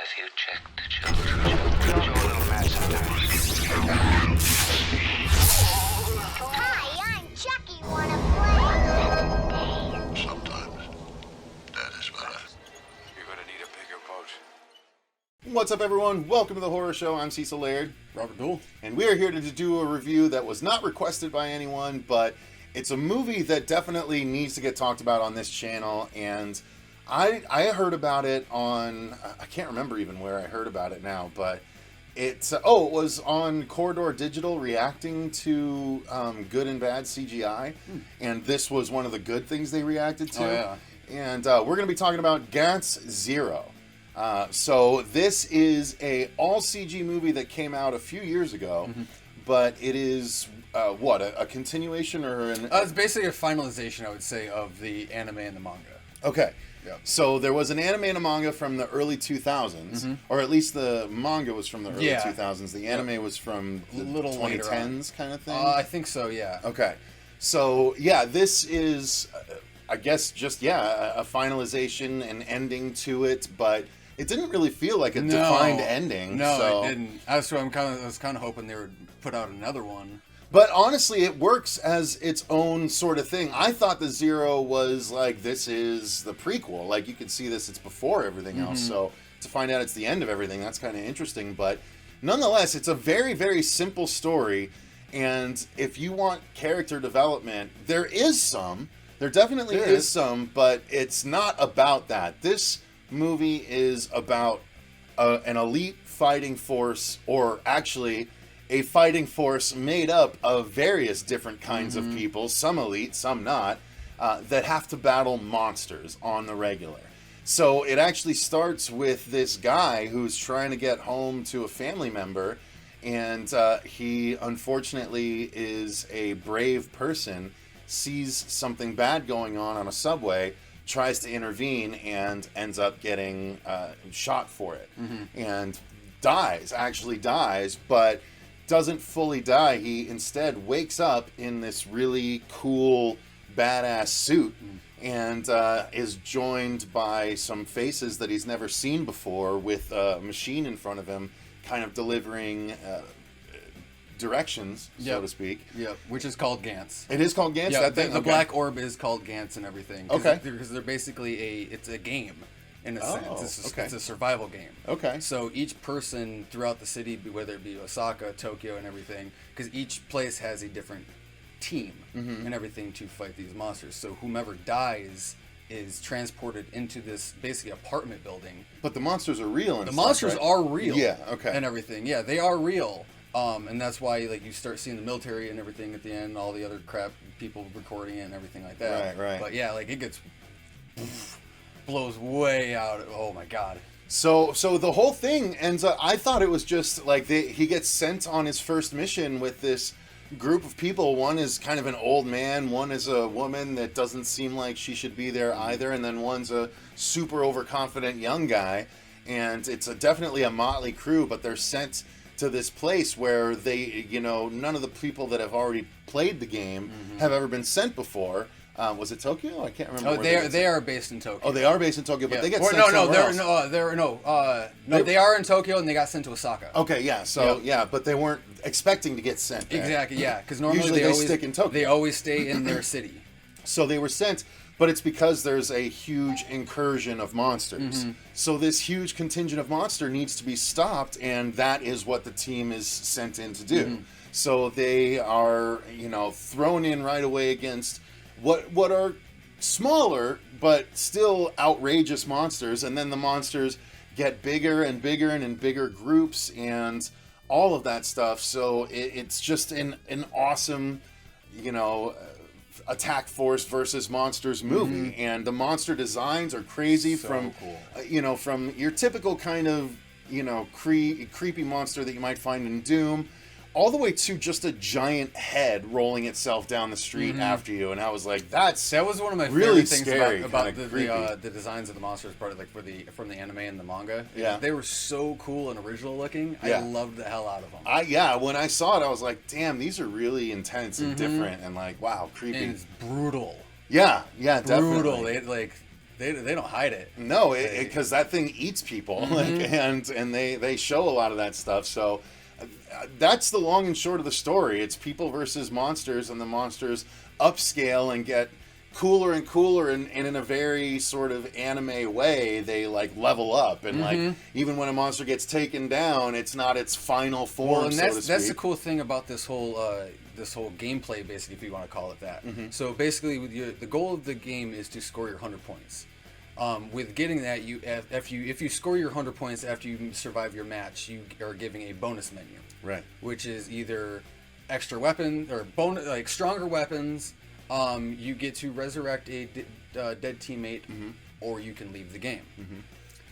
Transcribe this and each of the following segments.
Have you checked the children? You're a little mad sometimes. Hi, I'm Chucky. Wanna play? Sometimes. That is better. You're gonna need a bigger boat. What's up, everyone? Welcome to the Horror Show. I'm Cecil Laird. Robert Duell. And we are here to do a review that was not requested by anyone, but it's a movie that definitely needs to get talked about on this channel. And I heard about it on, I can't remember even where I heard about it now, but it was on Corridor Digital reacting to good and bad CGI. And this was one of the good things they reacted to. Oh, yeah. And we're going to be talking about Gantz Zero. So this is a all CG movie that came out a few years ago, but it is a continuation or an? It's basically a finalization, I would say, of the anime and the manga. Okay. Yeah. So there was an anime and a manga from the early 2000s, or at least the manga was from the early 2000s. The anime was from the Little later 2010s kind of thing. I think so, yeah. Okay. So, yeah, this is, I guess, just, a finalization and ending to it, but it didn't really feel like a defined ending. No, so. it didn't. I was kind of hoping they would put out another one. But honestly, it works as its own sort of thing. I thought the Zero was like, this is the prequel. Like, you can see this, it's before everything else. So to find out it's the end of everything, that's kind of interesting. But nonetheless, it's a very, very simple story. And if you want character development, there is some. There definitely is some, but it's not about that. This movie is about an elite fighting force, or actually a fighting force made up of various different kinds of people, some elite, some not, that have to battle monsters on the regular. So it actually starts with this guy who's trying to get home to a family member, and he unfortunately is a brave person, sees something bad going on a subway, tries to intervene, and ends up getting shot for it. And actually dies, but doesn't fully die. He instead wakes up in this really cool, badass suit and is joined by some faces that he's never seen before, with a machine in front of him kind of delivering directions, so to speak. Yep, which is called Gantz. It is called Gantz? Yeah, that thing? the black orb is called Gantz and everything. Okay. Because they're basically it's a game, in a sense. Okay. It's a survival game. Okay. So each person throughout the city, whether it be Osaka, Tokyo, and everything, because each place has a different team and everything to fight these monsters. So whomever dies is transported into this basically apartment building. But the monsters are real and The stuff, monsters right? are real. Yeah, okay. And everything. Yeah, they are real. And that's why you start seeing the military and everything at the end, all the other crap, people recording it and everything like that. Right. But yeah, it gets blows way out. Oh my god. So the whole thing ends up, I thought it was just like he gets sent on his first mission with this group of people. One is kind of an old man, one is a woman that doesn't seem like she should be there either, and then one's a super overconfident young guy, and it's definitely a motley crew, but they're sent to this place where they, none of the people that have already played the game have ever been sent before. Was it Tokyo? I can't remember. Oh, they are based in Tokyo. Oh, they are based in Tokyo, but they get sent they are in Tokyo and they got sent to Osaka. Okay, yeah. So but they weren't expecting to get sent there. Exactly, yeah, because normally Usually they always stick in Tokyo. They always stay in their city. So they were sent, but it's because there's a huge incursion of monsters. So this huge contingent of monster needs to be stopped, and that is what the team is sent in to do. So they are, thrown in right away against what are smaller but still outrageous monsters, and then the monsters get bigger and bigger and in bigger groups and all of that stuff. So it's just an awesome, attack force versus monsters movie, and the monster designs are crazy. So cool. From your typical kind of creepy monster that you might find in Doom, all the way to just a giant head rolling itself down the street after you. And I was like, that was one of my really favorite things scary, about the the designs of the monsters, part of from the anime and the manga. Yeah. They were so cool and original looking. Yeah. I loved the hell out of them. When I saw it, I was like, damn, these are really intense and different, and wow, creepy. And it's brutal. Yeah, definitely. Brutal. They don't hide it. No, because that thing eats people, Mm-hmm. and they show a lot of that stuff. So that's the long and short of the story. It's people versus monsters, and the monsters upscale and get cooler and cooler, and in a very sort of anime way, they like level up, and like even when a monster gets taken down, it's not its final form. Well, and so to speak. that's the cool thing about this whole gameplay, basically, if you want to call it that. So basically, with the goal of the game is to score your 100 points. With getting that, if you score your 100 points after you survive your match, you are giving a bonus menu, Right. which is either extra weapon or like stronger weapons. You get to resurrect a dead teammate, or you can leave the game.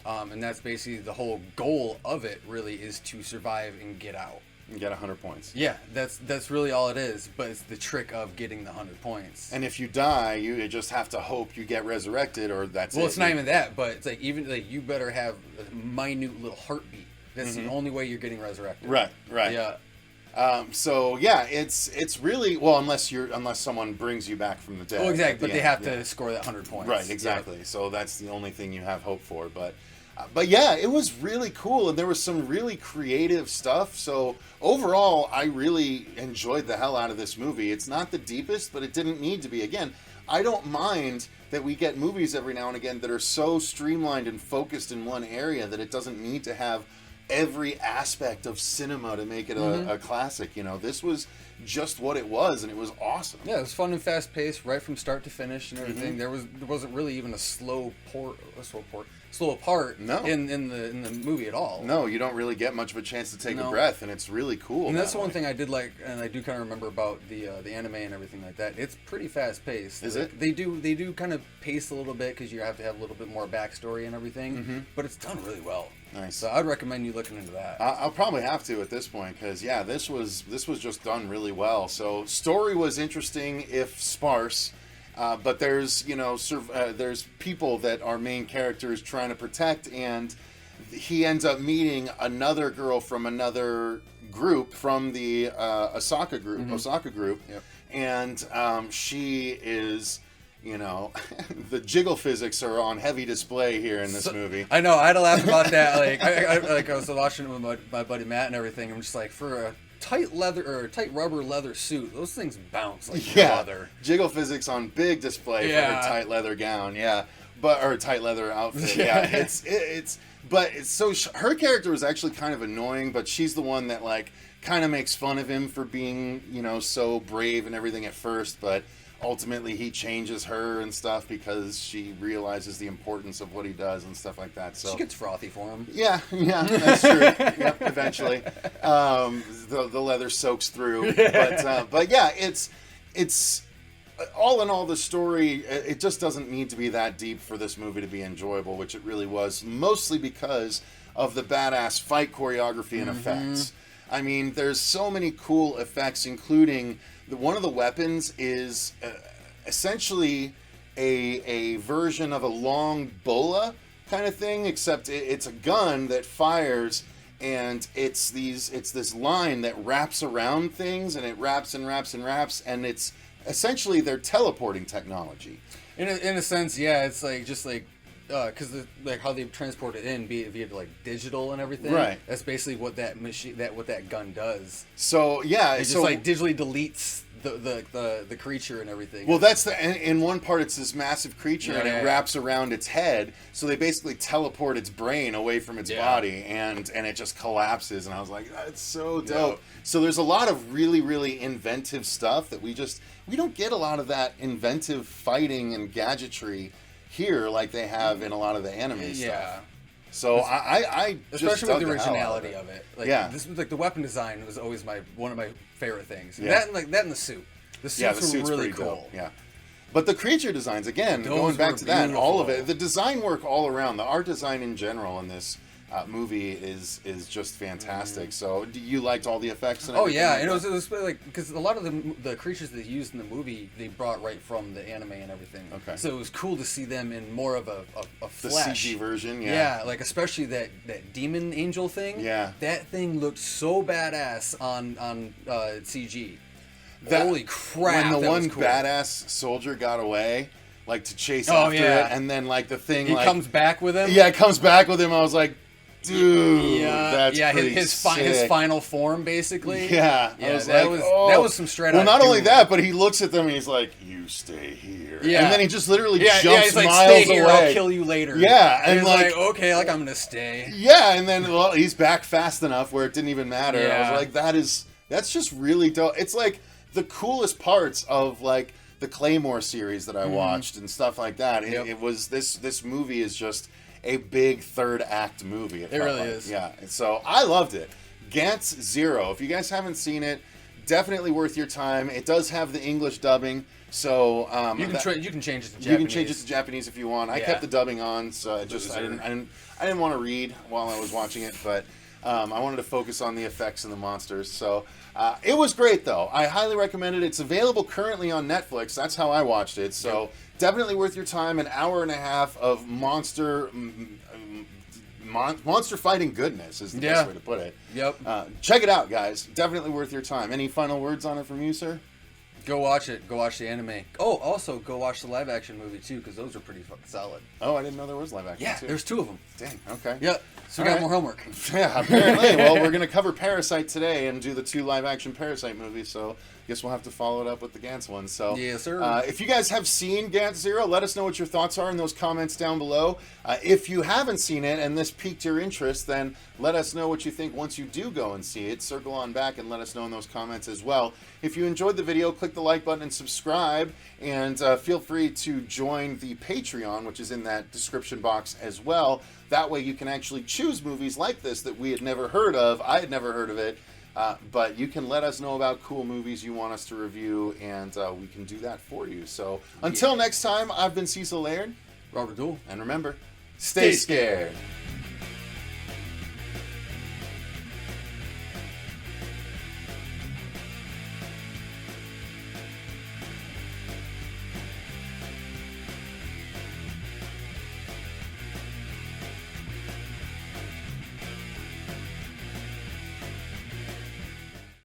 And that's basically the whole goal of it. Really, is to survive and get out. You get 100 points. Yeah, that's really all it is. But it's the trick of getting the 100 points. And if you die, you just have to hope you get resurrected, or that's Well, it. it's not even that, but it's like even like you better have a minute little heartbeat. That's the only way you're getting resurrected. Right. Yeah. So yeah, it's really well unless someone brings you back from the dead. Well, at exactly, the but they end, have yeah. to score that 100 points. Right, exactly. So that's the only thing you have hope for. But yeah, it was really cool, and there was some really creative stuff. So overall, I really enjoyed the hell out of this movie. It's not the deepest, but it didn't need to be. Again, I don't mind that we get movies every now and again that are so streamlined and focused in one area that it doesn't need to have every aspect of cinema to make it a classic. You know, this was just what it was, and it was awesome. Yeah, it was fun and fast paced right from start to finish and everything. There wasn't really even a slow part No. in the movie at all. No, you don't really get much of a chance to take a No. breath, and it's really cool. And that's that the one way. thing I did like, and I do kind of remember about the anime and everything like that. It's pretty fast paced. Is Like, it? They do kind of pace a little bit because you have to have a little bit more backstory and everything. But it's done really well. Nice. So I'd recommend you looking into that. I'll probably have to at this point because yeah, this was just done really well. So story was interesting if sparse, but there's there's people that our main character is trying to protect, and he ends up meeting another girl from another group from the Osaka group. Yep. And she is. You know, the jiggle physics are on heavy display here in this movie. I know. I had to laugh about that. Like I was watching it with my buddy Matt and everything. I'm just like, for a tight rubber leather suit, those things bounce like leather. Jiggle physics on big display for a tight leather gown. Yeah, or tight leather outfit. Yeah, her character was actually kind of annoying, but she's the one that like kind of makes fun of him for being so brave and everything at first, but. Ultimately, he changes her and stuff because she realizes the importance of what he does and stuff like that. So She gets frothy for him. yeah, that's true. Yep, eventually, the leather soaks through. But yeah, it's all in all, the story it just doesn't need to be that deep for this movie to be enjoyable, which it really was. Mostly because of the badass fight choreography and effects. I mean, there's so many cool effects, including. One of the weapons is essentially a version of a long bola kind of thing, except it's a gun that fires, and it's this line that wraps around things, and it wraps and wraps and wraps, and it's essentially their teleporting technology. In a sense, yeah, it's like just like. Because like how they transport it in, be it via like digital and everything. Right. That's basically what that machine, what that gun does. So yeah, it just like digitally deletes the creature and everything. Well, that's in one part it's this massive creature and it wraps around its head, so they basically teleport its brain away from its body, and it just collapses. And I was like, that's so dope. So there's a lot of really, really inventive stuff that we don't get a lot of that inventive fighting and gadgetry here like they have in a lot of the anime stuff. So I especially just with the originality of it. Like, yeah. This was like the weapon design was always one of my favorite things. Yeah. That and the suit. The suits were really cool. Dope. Yeah. But the creature designs, again, going back to that, all of it, the design work all around, the art design in general in this movie is just fantastic. So you liked all the effects and everything? Oh yeah, and it was like, because a lot of the creatures they used in the movie they brought right from the anime and everything. Okay. So it was cool to see them in more of a flesh. The CG version, yeah. Like especially that demon angel thing. Yeah. That thing looked so badass on CG. Holy crap! When the one cool. badass soldier got away, like to chase Oh, after yeah. it, and then like the thing He like comes back with him. yeah, it comes back with him. I was like, dude, that's pretty his sick. final form basically. Yeah, Yeah, I was that like, that was some straight. Well, out not only Doom. that, but he looks at them and he's like, "You stay here," Yeah. and then he just literally Yeah, jumps he's like, miles stay here, away. I'll kill you later. Yeah, and he's like- okay, like I'm gonna stay. Yeah, and then well, he's back fast enough where it didn't even matter. I Yeah. was like, that's just really dope. It's like the coolest parts of like the Claymore series that I watched and stuff like that. Yep. It was this movie is just a big third act movie. It felt really like. is. Yeah, and so I loved it. Gantz Zero. If you guys haven't seen it, definitely worth your time. It does have the English dubbing, so You can change it to Japanese. you can change it to Japanese if you want. I Yeah. kept the dubbing on, so I didn't want to read while I was watching it, but I wanted to focus on the effects and the monsters. So it was great, though. I highly recommend it. It's available currently on Netflix. That's how I watched it. So definitely worth your time. An hour and a half of monster fighting goodness is the best way to put it. Yep. Check it out, guys. Definitely worth your time. Any final words on it from you, sir? Go watch it. Go watch the anime. Oh, also go watch the live action movie too, because those are pretty fucking solid. Oh, I didn't know there was live action. Yeah, too. there's 2 of them. Dang. Okay. Yep. So we All got right. more homework. Yeah, apparently. Well, we're going to cover Parasite today and do the 2 live-action Parasite movies, so I guess we'll have to follow it up with the Gantz one. So, Yes, sir. If you guys have seen Gantz Zero, let us know what your thoughts are in those comments down below. If you haven't seen it and this piqued your interest, then let us know what you think once you do go and see it. Circle on back and let us know in those comments as well. If you enjoyed the video, click the like button and subscribe, and feel free to join the Patreon, which is in that description box as well. That way you can actually choose movies like this that we had never heard of. I had never heard of it. But you can let us know about cool movies you want us to review, and we can do that for you. So until next time, I've been Cecil Laird. Robert Duell. And remember, stay scared.